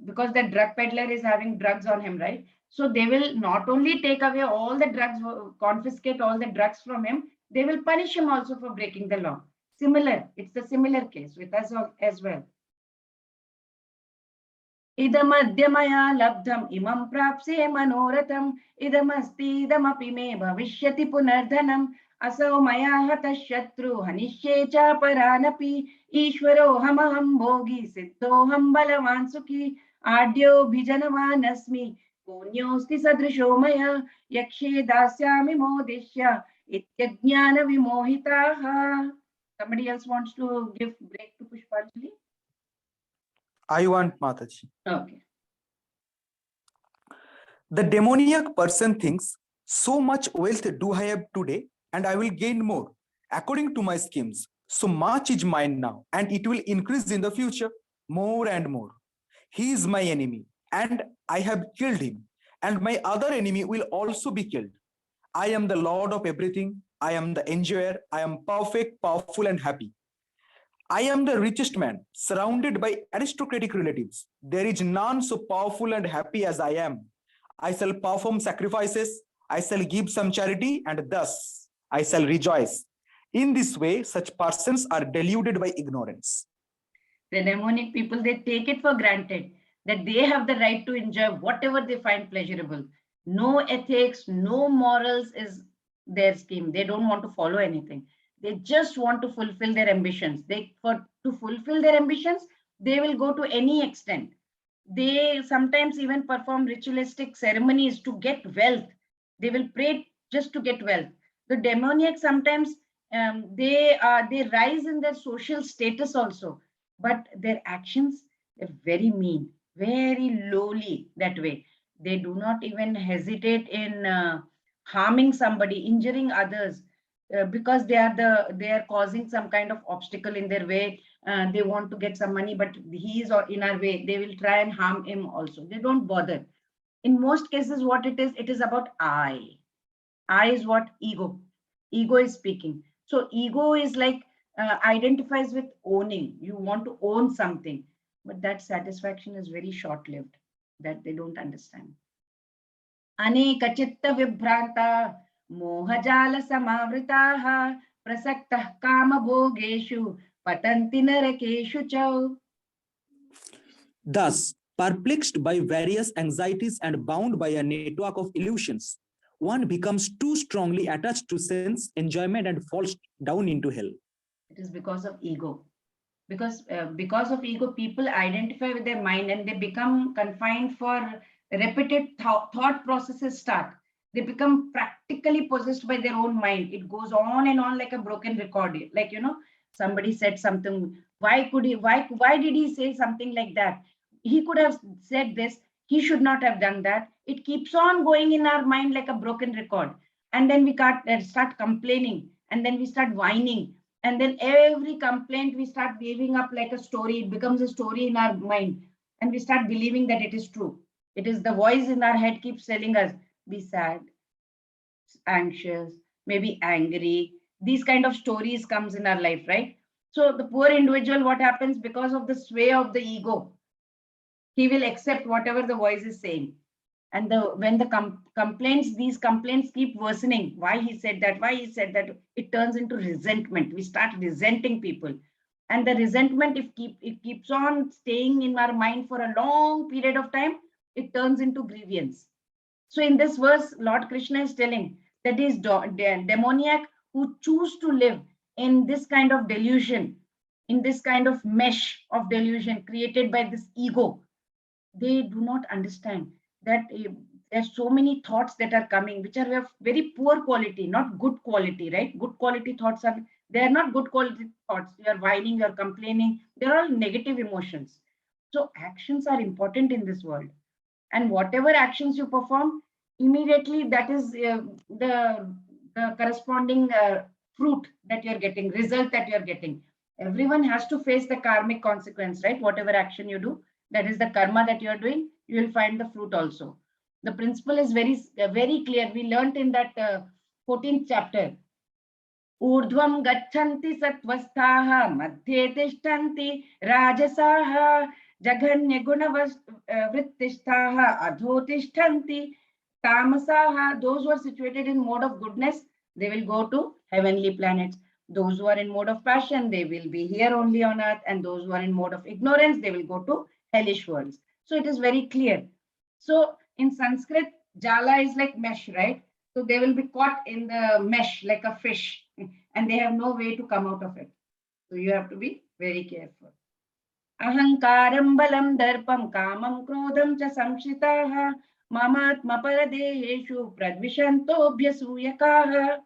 because the drug peddler is having drugs on him, right? So they will not only take away all the drugs, confiscate all the drugs from him, they will punish him also for breaking the law. Similar, it's the similar case with us as well. Idamadya maya labdham imam prapse manoratham idamasti idamapi me bhavishyati punardhanam asau maya hata shatru hanishye cha paranapi ishwaro hamaham bhogi siddhoham balavan sukhi adyo bhijanavanasmi punyosti sadrisho maya yakshe dasyami modishya ityajnana vimohitaha. Somebody else wants to give break to Pushpanjali? I want, Mataji. Okay. The demoniac person thinks, so much wealth do I have today, and I will gain more. According to my schemes, so much is mine now, and it will increase in the future, more and more. He is my enemy, and I have killed him, and my other enemy will also be killed. I am the Lord of everything. I am the enjoyer. I am perfect, powerful, and happy. I am the richest man, surrounded by aristocratic relatives. There is none so powerful and happy as I am. I shall perform sacrifices, I shall give some charity, and thus I shall rejoice. In this way, such persons are deluded by ignorance. The demonic people, they take it for granted that they have the right to enjoy whatever they find pleasurable. No ethics, no morals is their scheme. They don't want to follow anything. They just want to fulfill their ambitions. To fulfill their ambitions, they will go to any extent. They sometimes even perform ritualistic ceremonies to get wealth. They will pray just to get wealth. The demoniac sometimes they rise in their social status also, but their actions are very mean, very lowly that way. They do not even hesitate in harming somebody, injuring others, because they are causing some kind of obstacle in their way. They want to get some money, but he is in our way. They will try and harm him also. They don't bother. In most cases, what it is about I. I is what? Ego. Ego is speaking. So ego is like identifies with owning. You want to own something, but that satisfaction is very short-lived. That they don't understand. Aneka chitta vibhranta mohajala samavritaha prasaktah kama bhogeshu patanti narakeshu chau. Thus, perplexed by various anxieties and bound by a network of illusions, one becomes too strongly attached to sense enjoyment and falls down into hell. It is because of ego. Because of ego, people identify with their mind and they become confined for repeated thought processes start. They become practically possessed by their own mind. It goes on and on like a broken record. Like, somebody said something. Why did he say something like that? He could have said this. He should not have done that. It keeps on going in our mind like a broken record. And then we start complaining, and then we start whining, and then every complaint we start weaving up like a story. It becomes a story in our mind, and we start believing that it is true. It is the voice in our head keeps telling us, be sad, anxious, maybe angry. These kind of stories comes in our life, right? So the poor individual, what happens? Because of the sway of the ego, he will accept whatever the voice is saying. And when the these complaints keep worsening, why he said that, it turns into resentment. We start resenting people, and the resentment, if it keeps on staying in our mind for a long period of time, it turns into grievance. So in this verse, Lord Krishna is telling that these demoniac who choose to live in this kind of delusion, in this kind of mesh of delusion created by this ego, they do not understand that there's so many thoughts that are coming which are of very poor quality, not good quality, right? Good quality thoughts are, they are not good quality thoughts. You're whining, you're complaining, they're all negative emotions. So actions are important in this world, and whatever actions you perform, immediately that is the corresponding fruit that you're getting, result that you're getting. Everyone has to face the karmic consequence, right? Whatever action you do, that is the karma that you're doing, you will find the fruit also. The principle is very clear. We learned in that 14th chapter. Urdhvam gachanti sattvastaha madhye tishtanti rajasaha jaghanya vrittishtaha adho tishtanti tamasaha. Those who are situated in mode of goodness, they will go to heavenly planets. Those who are in mode of passion, they will be here only on earth, and those who are in mode of ignorance, they will go to hellish worlds. So it is very clear. So in Sanskrit, jala is like mesh, right? So they will be caught in the mesh like a fish, and they have no way to come out of it. So you have to be very careful. Ahankaram balam darpam kamam krodam cha samshitaha mamatma paradeyeshu pradvishantobhyasuyakaha.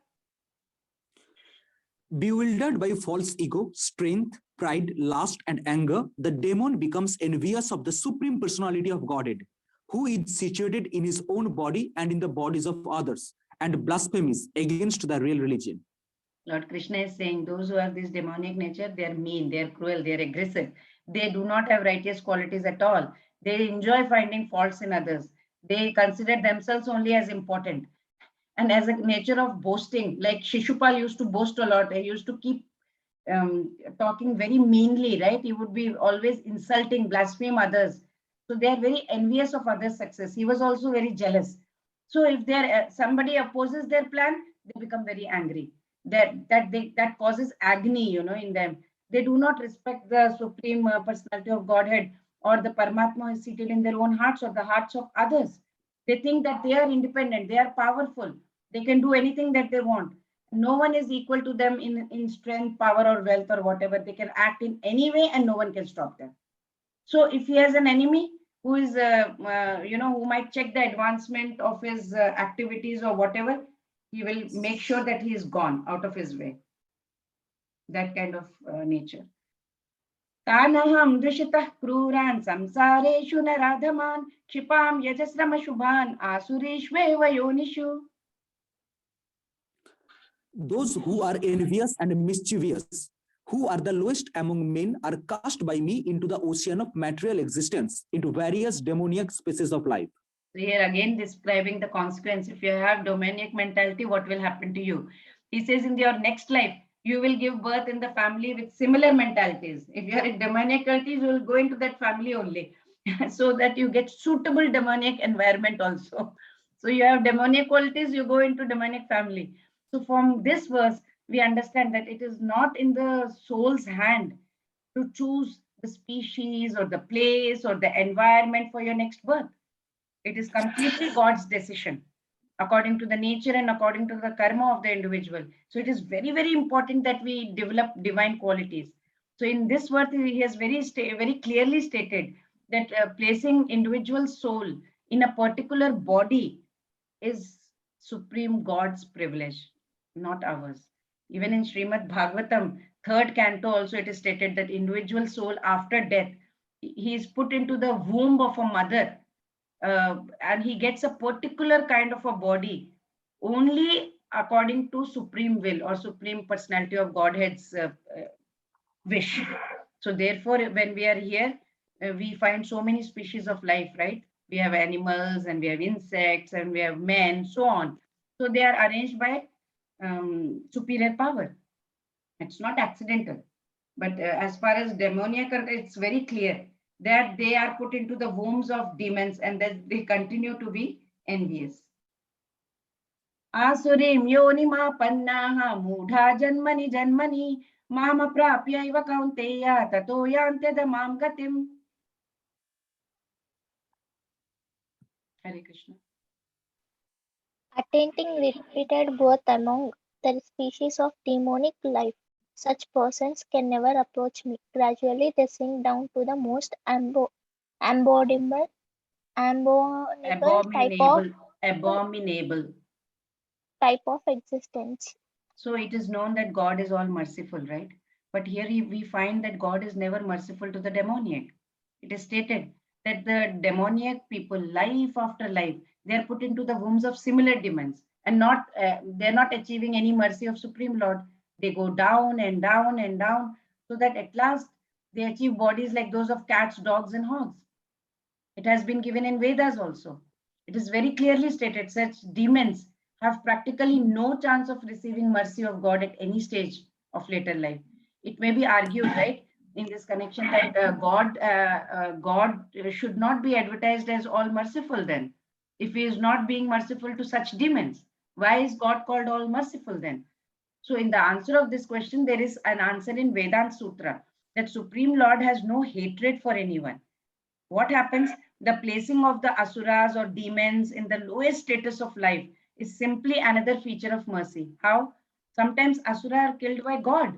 Bewildered by false ego, strength, pride, lust, and anger, the demon becomes envious of the Supreme Personality of Godhead, who is situated in his own body and in the bodies of others, and blasphemies against the real religion. Lord Krishna is saying those who have this demoniac nature, they are mean, they are cruel, they are aggressive. They do not have righteous qualities at all. They enjoy finding faults in others. They consider themselves only as important. And as a nature of boasting, like Shishupal used to boast a lot, he used to keep talking very meanly, right? He would be always insulting, blaspheme others. So they are very envious of others' success. He was also very jealous. So if somebody opposes their plan, they become very angry. That causes agony, in them. They do not respect the Supreme Personality of Godhead or the Paramatma who is seated in their own hearts or the hearts of others. They think that they are independent, they are powerful, they can do anything that they want. No one is equal to them in strength, power, or wealth, or whatever. They can act in any way and no one can stop them. So if he has an enemy who is, who might check the advancement of his activities or whatever, he will make sure that he is gone out of his way. That kind of nature. Tanaham drishitah kruran samsareshu naradhaman kshipam yajasrama shubhan asurishveva yonishu. Those who are envious and mischievous, who are the lowest among men, are cast by me into the ocean of material existence, into various demoniac species of life. So here again describing the consequence. If you have demoniac mentality, what will happen to you? He says in your next life, you will give birth in the family with similar mentalities. If you are in demoniac qualities, you will go into that family only so that you get suitable demoniac environment also. So you have demoniac qualities, you go into demoniac family. So from this verse, we understand that it is not in the soul's hand to choose the species or the place or the environment for your next birth. It is completely God's decision according to the nature and according to the karma of the individual. So it is very, very important that we develop divine qualities. So in this verse, he has very clearly stated that placing individual soul in a particular body is supreme God's privilege, not ours. Even in Srimad Bhagavatam, 3rd canto also it is stated that individual soul after death, he is put into the womb of a mother and he gets a particular kind of a body only according to supreme will or supreme personality of Godhead's wish. So therefore, when we are here, we find so many species of life, right? We have animals and we have insects and we have men, so on. So they are arranged by superior power. It's not accidental. But as far as demoniac, it's very clear that they are put into the wombs of demons and that they continue to be envious. Asurim yonima pannaha mudha janmani janmani mama prapya iva kaunteya tato yante damam gatim. Hare Krishna. Attaining repeated birth among the species of demonic life, such persons can never approach me. Gradually they sink down to the most abominable type of existence. So it is known that God is all merciful, right? But here we find that God is never merciful to the demoniac. It is stated that the demoniac people, life after life, they are put into the wombs of similar demons and they're not achieving any mercy of Supreme Lord. They go down and down and down so that at last they achieve bodies like those of cats, dogs, and hogs. It has been given in Vedas also. It is very clearly stated such demons have practically no chance of receiving mercy of God at any stage of later life. It may be argued, right, in this connection that God should not be advertised as all merciful then. If he is not being merciful to such demons, why is God called all merciful then? So in the answer of this question, there is an answer in Vedanta Sutra that Supreme Lord has no hatred for anyone. What happens the placing of the asuras or demons in the lowest status of life is simply another feature of mercy. How? Sometimes asura are killed by God.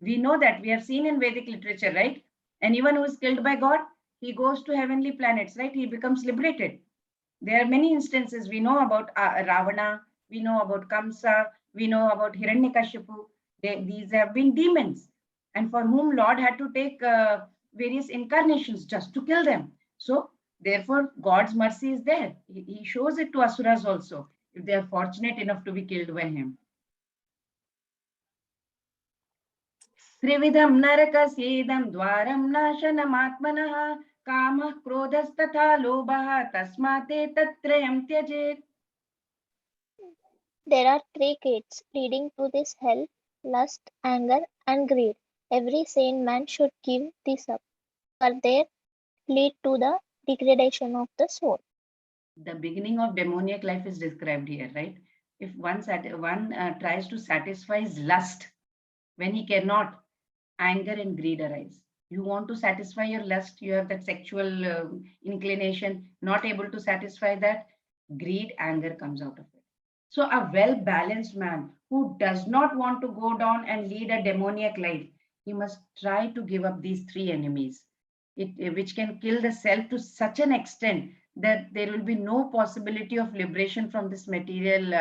We know that. We have seen in Vedic literature, right? Anyone who is killed by God, he goes to heavenly planets, right? He becomes liberated. There are many instances. We know about Ravana, we know about Kamsa, we know about Hiranyakashipu. These have been demons, and for whom Lord had to take various incarnations just to kill them. So, therefore, God's mercy is there. He shows it to asuras also, if they are fortunate enough to be killed by him. त्रिविधं नरकस्येदं द्वारं नाशनमात्मनः कामः क्रोधस्तथा लोभः तस्मात् एतत्त्रयं त्यजेत्. There are three gates leading to this hell: lust, anger, and greed. Every sane man should give this up, for they lead to the degradation of the soul. The beginning of demoniac life is described here, right? If one tries to satisfy his lust, when he cannot, anger and greed arise. You want to satisfy your lust, you have that sexual inclination, not able to satisfy that, greed, anger comes out of it. So a well-balanced man who does not want to go down and lead a demoniac life, he must try to give up these three enemies, which can kill the self to such an extent that there will be no possibility of liberation from this material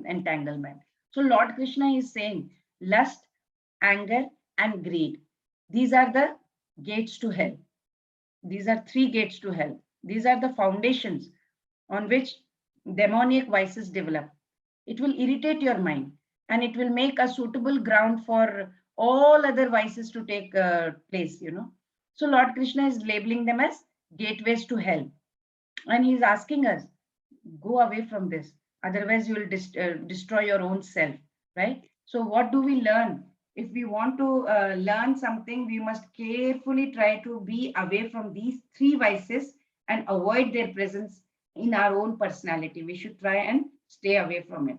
entanglement. So Lord Krishna is saying lust, anger, and greed. These are the gates to hell. These are three gates to hell. These are the foundations on which demoniac vices develop. It will irritate your mind and it will make a suitable ground for all other vices to take place, So Lord Krishna is labeling them as gateways to hell. And he's asking us, go away from this. Otherwise, you will destroy your own self, right? So what do we learn? If we want to learn something, we must carefully try to be away from these three vices and avoid their presence in our own personality. We should try and stay away from it.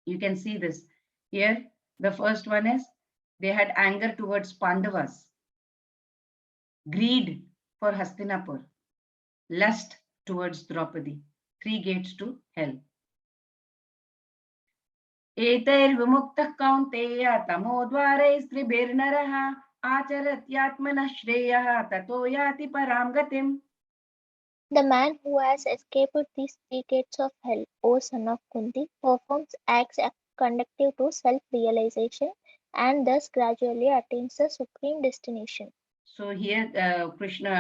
You can see this here. The first one is they had anger towards Pandavas, greed for Hastinapur, lust towards Draupadi. Three gates to hell. एतैर्विमुक्तः कौन्तेय तमोद्वारैस्त्रिभिर्नरः आचरत्यात्मनः श्रेयः ततो याति परां गतिम्. The man who has escaped these three gates of hell, O son of Kunti, performs acts conducive to self-realization and thus gradually attains the supreme destination. So here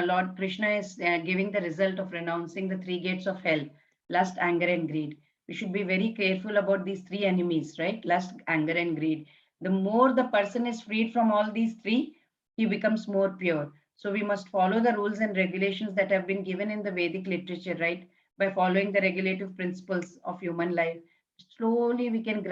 Lord Krishna is giving the result of renouncing the three gates of hell: lust, anger, and greed. We should be very careful about these three enemies, right? Lust, anger, and greed. The more the person is freed from all these three, he becomes more pure. So we must follow the rules and regulations that have been given in the Vedic literature, right? By following the regulative principles of human life, slowly we can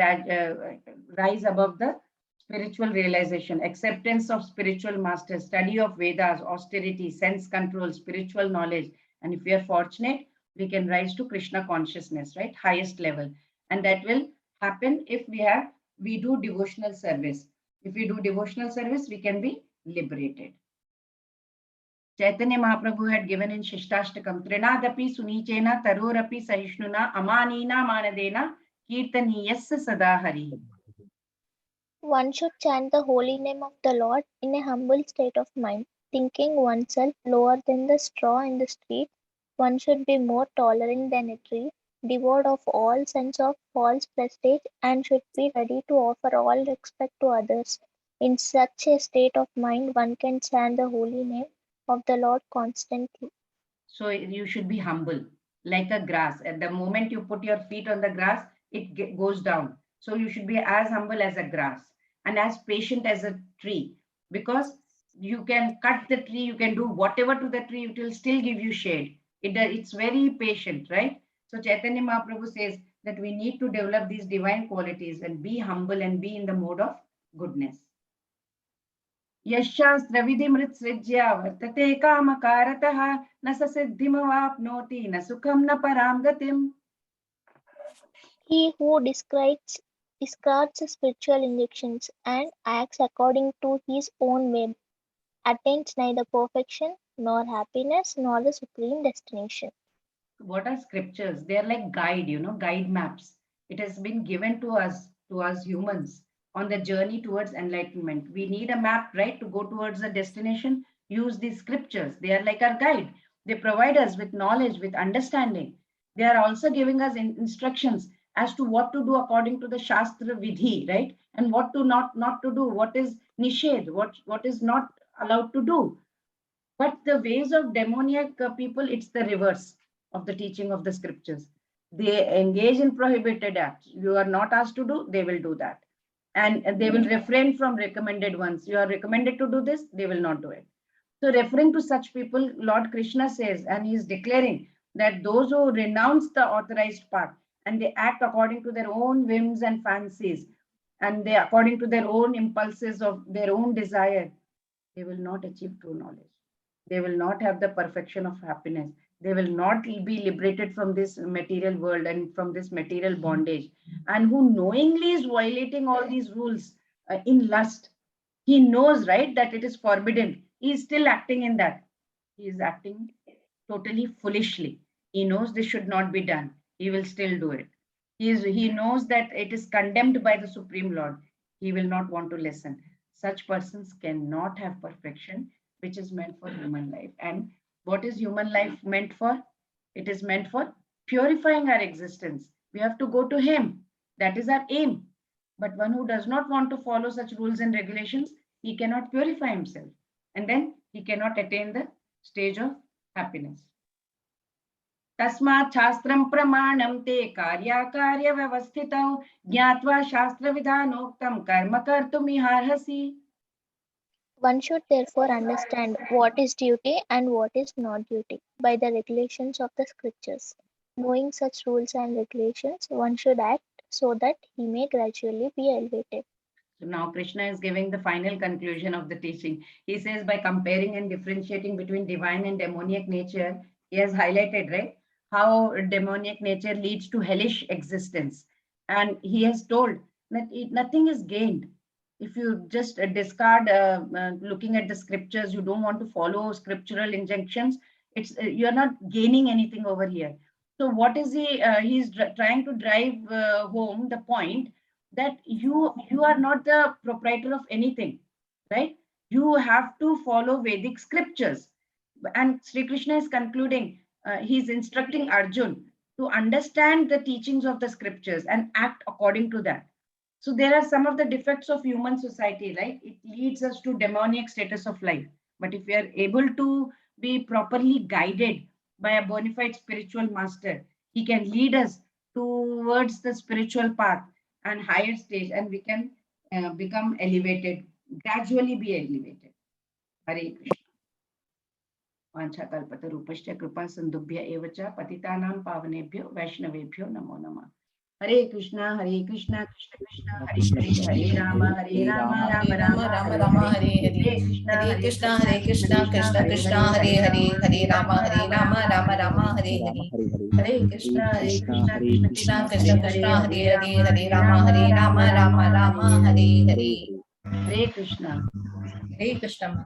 rise above the spiritual realization, acceptance of spiritual masters, study of Vedas, austerity, sense control, spiritual knowledge. And if we are fortunate, we can rise to Krishna consciousness, right? Highest level. And that will happen if we do devotional service. If we do devotional service, we can be liberated. Chaitanya Mahaprabhu had given in Shishtastakam, Trinadapi Sunichena Tarorapi Sahishnuna Amanina Manadena Kirtaniyassa Sadahari. One should chant the holy name of the Lord in a humble state of mind, thinking oneself lower than the straw in the street. One should be more tolerant than a tree, devoid of all sense of false prestige, and should be ready to offer all respect to others. In such a state of mind, one can chant the holy name of the Lord constantly. So you should be humble, like a grass. At the moment you put your feet on the grass, it goes down. So you should be as humble as a grass and as patient as a tree, because you can cut the tree, you can do whatever to the tree, it will still give you shade. It's very patient, right? So Chaitanya Mahaprabhu says that we need to develop these divine qualities and be humble and be in the mode of goodness. यशास्त्रविधिमृत्सृज्य वर्तते कामकारतः न स सिद्धिमवाप्नोति न सुखं न परां गतिम्. He who discards spiritual injunctions and acts according to his own way attains neither perfection nor happiness, nor the supreme destination. What are scriptures? They are like guide, guide maps. It has been given to us humans on the journey towards enlightenment. We need a map, right, to go towards a destination. Use these scriptures. They are like our guide. They provide us with knowledge, with understanding. They are also giving us instructions as to what to do according to the Shastra Vidhi, right? And what to not to do, what is nishedh, what is not allowed to do. But the ways of demoniac people, it's the reverse of the teaching of the scriptures. They engage in prohibited acts. You are not asked to do, they will do that. And they will refrain from recommended ones. You are recommended to do this, they will not do it. So referring to such people, Lord Krishna says, and he is declaring that those who renounce the authorized path and they act according to their own whims and fancies, and they according to their own impulses of their own desire, they will not achieve true knowledge. They will not have the perfection of happiness. They will not be liberated from this material world and from this material bondage. And who knowingly is violating all these rules in lust, he knows, right, that it is forbidden. He is still acting in that. He is acting totally foolishly. He knows this should not be done. He will still do it. He knows that it is condemned by the Supreme Lord. He will not want to listen. Such persons cannot have perfection, which is meant for human life. And what is human life meant for? It is meant for purifying our existence. We have to go to him. That is our aim. But one who does not want to follow such rules and regulations, he cannot purify himself. And then he cannot attain the stage of happiness. तस्मात् शास्त्रं प्रमाणं ते कार्याकार्यव्यवस्थितौ ज्ञात्वा शास्त्रविधानोक्तं कर्म कर्तुमिहार्हसि. One should therefore understand what is duty and what is not duty by the regulations of the scriptures. Knowing such rules and regulations, one should act so that he may gradually be elevated. So now Krishna is giving the final conclusion of the teaching. He says by comparing and differentiating between divine and demoniac nature, he has highlighted, right, how demoniac nature leads to hellish existence. And he has told that nothing is gained. If you just discard looking at the scriptures, you don't want to follow scriptural injunctions, it's you're not gaining anything over here. So what is he's trying to drive home the point that you are not the proprietor of anything, right? You have to follow Vedic scriptures. And Sri Krishna is concluding, he's instructing Arjun to understand the teachings of the scriptures and act according to that. So there are some of the defects of human society, right? It leads us to demoniac status of life. But if we are able to be properly guided by a bona fide spiritual master, he can lead us towards the spiritual path and higher stage, and we can become elevated, gradually be elevated. Hare Krishna. वाञ्छाकल्पतरूपश्च कृपा सिन्धुभ्य एव च पतितानां पावनेभ्यो वैष्णवेभ्यो नमो नमः. Hare Krishna, Krishna Krishna, Hare Rama, Rama Rama, Hare Hare. Hare Krishna, Krishna Krishna, Hare Hare, Hare Rama, Rama, Hare Hare. Hare Krishna, Krishna Krishna, Hare Hare, Hare Rama, Rama, Hare Hare. Hare Krishna. Hare Krishna.